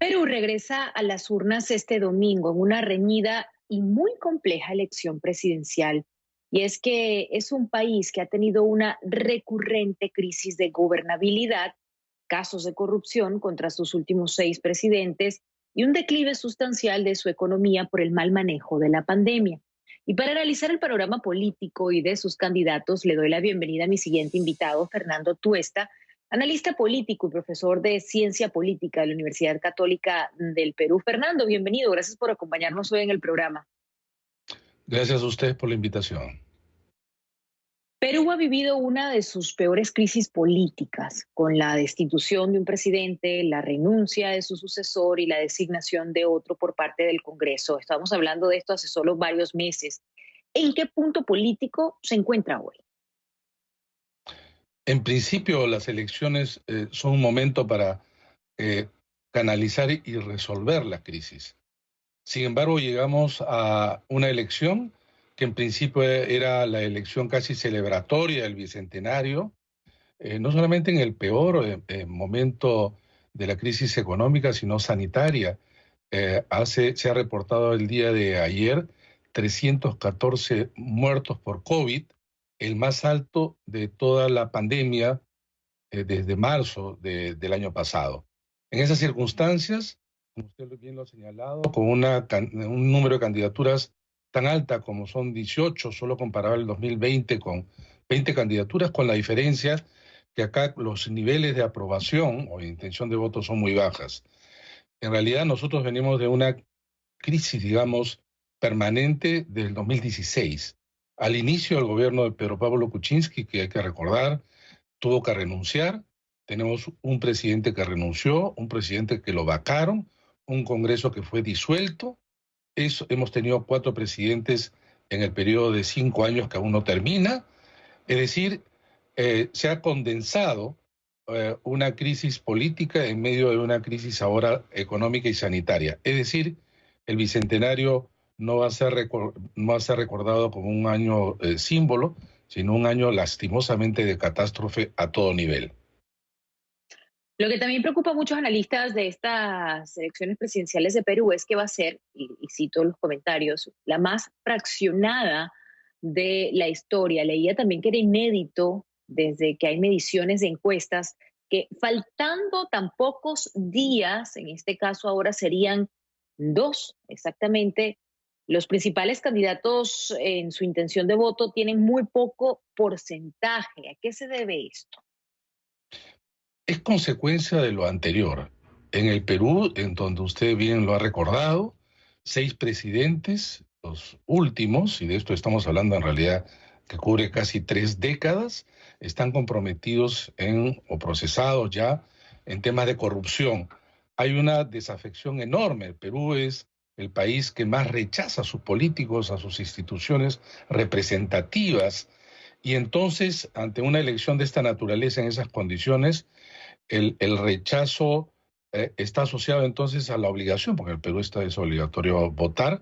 Perú regresa a las urnas este domingo en una reñida y muy compleja elección presidencial. Y es que es un país que ha tenido una recurrente crisis de gobernabilidad, casos de corrupción contra sus últimos 6 presidentes y un declive sustancial de su economía por el mal manejo de la pandemia. Y para analizar el panorama político y de sus candidatos, le doy la bienvenida a mi siguiente invitado, Fernando Tuesta, analista político y profesor de Ciencia Política de la Universidad Católica del Perú. Fernando, bienvenido. Gracias por acompañarnos hoy en el programa. Gracias a ustedes por la invitación. Perú ha vivido una de sus peores crisis políticas, con la destitución de un presidente, la renuncia de su sucesor y la designación de otro por parte del Congreso. Estamos hablando de esto hace solo varios meses. ¿En qué punto político se encuentra hoy? En principio, las elecciones son un momento para eh, canalizar y resolver la crisis. Sin embargo, llegamos a una elección que en principio era la elección casi celebratoria del Bicentenario, no solamente en el peor momento de la crisis económica, sino sanitaria. Se ha reportado el día de ayer 314 muertos por COVID, el más alto de toda la pandemia desde marzo del año pasado. En esas circunstancias, como usted bien lo ha señalado, con un número de candidaturas tan alta como son 18, solo comparable el 2020 con 20 candidaturas, con la diferencia que acá los niveles de aprobación o de intención de voto son muy bajas. En realidad nosotros venimos de una crisis, digamos, permanente del 2016. Al inicio del gobierno de Pedro Pablo Kuczynski, que hay que recordar, tuvo que renunciar. Tenemos un presidente que renunció, un presidente que lo vacaron, un Congreso que fue disuelto. Hemos tenido 4 presidentes en el periodo de 5 años que aún no termina. Es decir, se ha condensado una crisis política en medio de una crisis ahora económica y sanitaria. Es decir, el Bicentenario no va a ser recordado como un año símbolo, sino un año lastimosamente de catástrofe a todo nivel. Lo que también preocupa a muchos analistas de estas elecciones presidenciales de Perú es que va a ser, y cito los comentarios, la más fraccionada de la historia. Leía también que era inédito desde que hay mediciones de encuestas que faltando tan pocos días, en este caso ahora serían 2 exactamente, los principales candidatos en su intención de voto tienen muy poco porcentaje. ¿A qué se debe esto? Es consecuencia de lo anterior. En el Perú, en donde usted bien lo ha recordado, 6 presidentes, los últimos, y de esto estamos hablando en realidad que cubre casi 3 décadas, están comprometidos o procesados ya en temas de corrupción. Hay una desafección enorme. El Perú es el país que más rechaza a sus políticos, a sus instituciones representativas, y entonces, ante una elección de esta naturaleza en esas condiciones, el rechazo está asociado entonces a la obligación, porque en el Perú es obligatorio votar,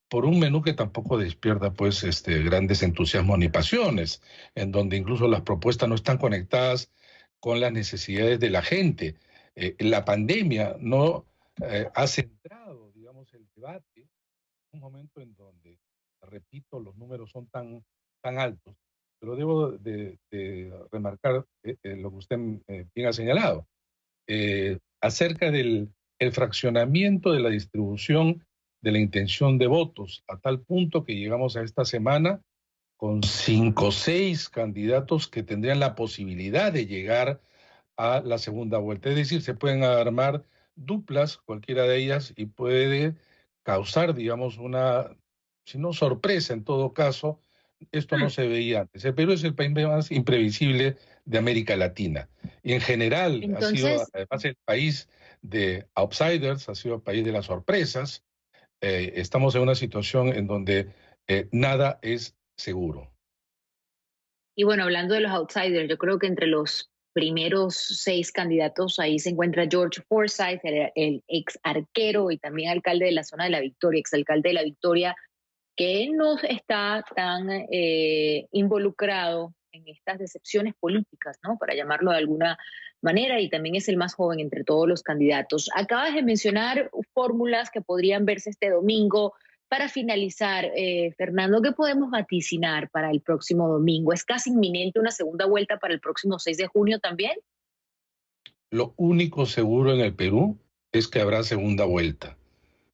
por un menú que tampoco despierta pues grandes entusiasmos ni pasiones, en donde incluso las propuestas no están conectadas con las necesidades de la gente. La pandemia no ha centrado, digamos, el debate, un momento en donde, repito, los números son tan altos, pero debo de remarcar lo que usted bien ha señalado, acerca del el fraccionamiento de la distribución de la intención de votos, a tal punto que llegamos a esta semana con 5 o 6 candidatos que tendrían la posibilidad de llegar a la segunda vuelta. Es decir, se pueden armar duplas, cualquiera de ellas, y puede causar, digamos, si no sorpresa en todo caso, esto no se veía antes. El Perú es el país más imprevisible de América Latina. Y en general ha sido, Entonces, además, el país de outsiders, ha sido el país de las sorpresas. Estamos en una situación en donde nada es seguro. y bueno, hablando de los outsiders, yo creo que entre los primeros 6 candidatos ahí se encuentra George Forsyth, el ex arquero y también alcalde de la zona de La Victoria, exalcalde de La Victoria, que no está tan involucrado en estas decepciones políticas, ¿no? Para llamarlo de alguna manera, y también es el más joven entre todos los candidatos. Acabas de mencionar fórmulas que podrían verse este domingo. Para finalizar, Fernando, ¿qué podemos vaticinar para el próximo domingo? ¿Es casi inminente una segunda vuelta para el próximo 6 de junio también? Lo único seguro en el Perú es que habrá segunda vuelta.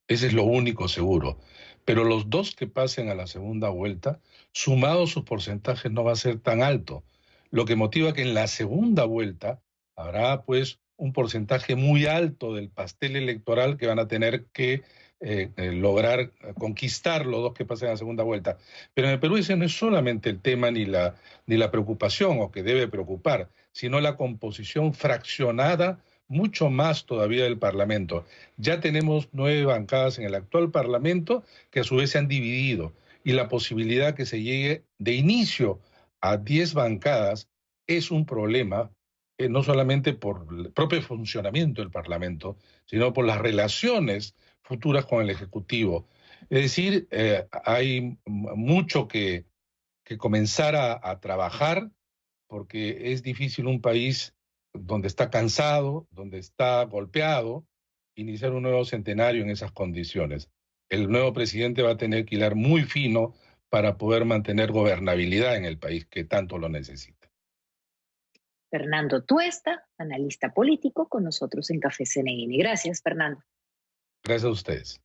Ese es lo único seguro. Pero los dos que pasen a la segunda vuelta, sumados sus porcentajes, no va a ser tan alto. Lo que motiva que en la segunda vuelta habrá pues un porcentaje muy alto del pastel electoral que van a tener que lograr conquistar los dos que pasen a la segunda vuelta. Pero en el Perú ese no es solamente el tema ni la preocupación o que debe preocupar, sino la composición fraccionada mucho más todavía del Parlamento. Ya tenemos 9 bancadas en el actual Parlamento que a su vez se han dividido y la posibilidad que se llegue de inicio a 10 bancadas es un problema, no solamente por el propio funcionamiento del Parlamento, sino por las relaciones futuras con el Ejecutivo. Es decir, hay mucho que comenzar a trabajar porque es difícil un país donde está cansado, donde está golpeado, iniciar un nuevo centenario en esas condiciones. El nuevo presidente va a tener que hilar muy fino para poder mantener gobernabilidad en el país que tanto lo necesita. Fernando Tuesta, analista político, con nosotros en Café CNN. Gracias, Fernando. Gracias a ustedes.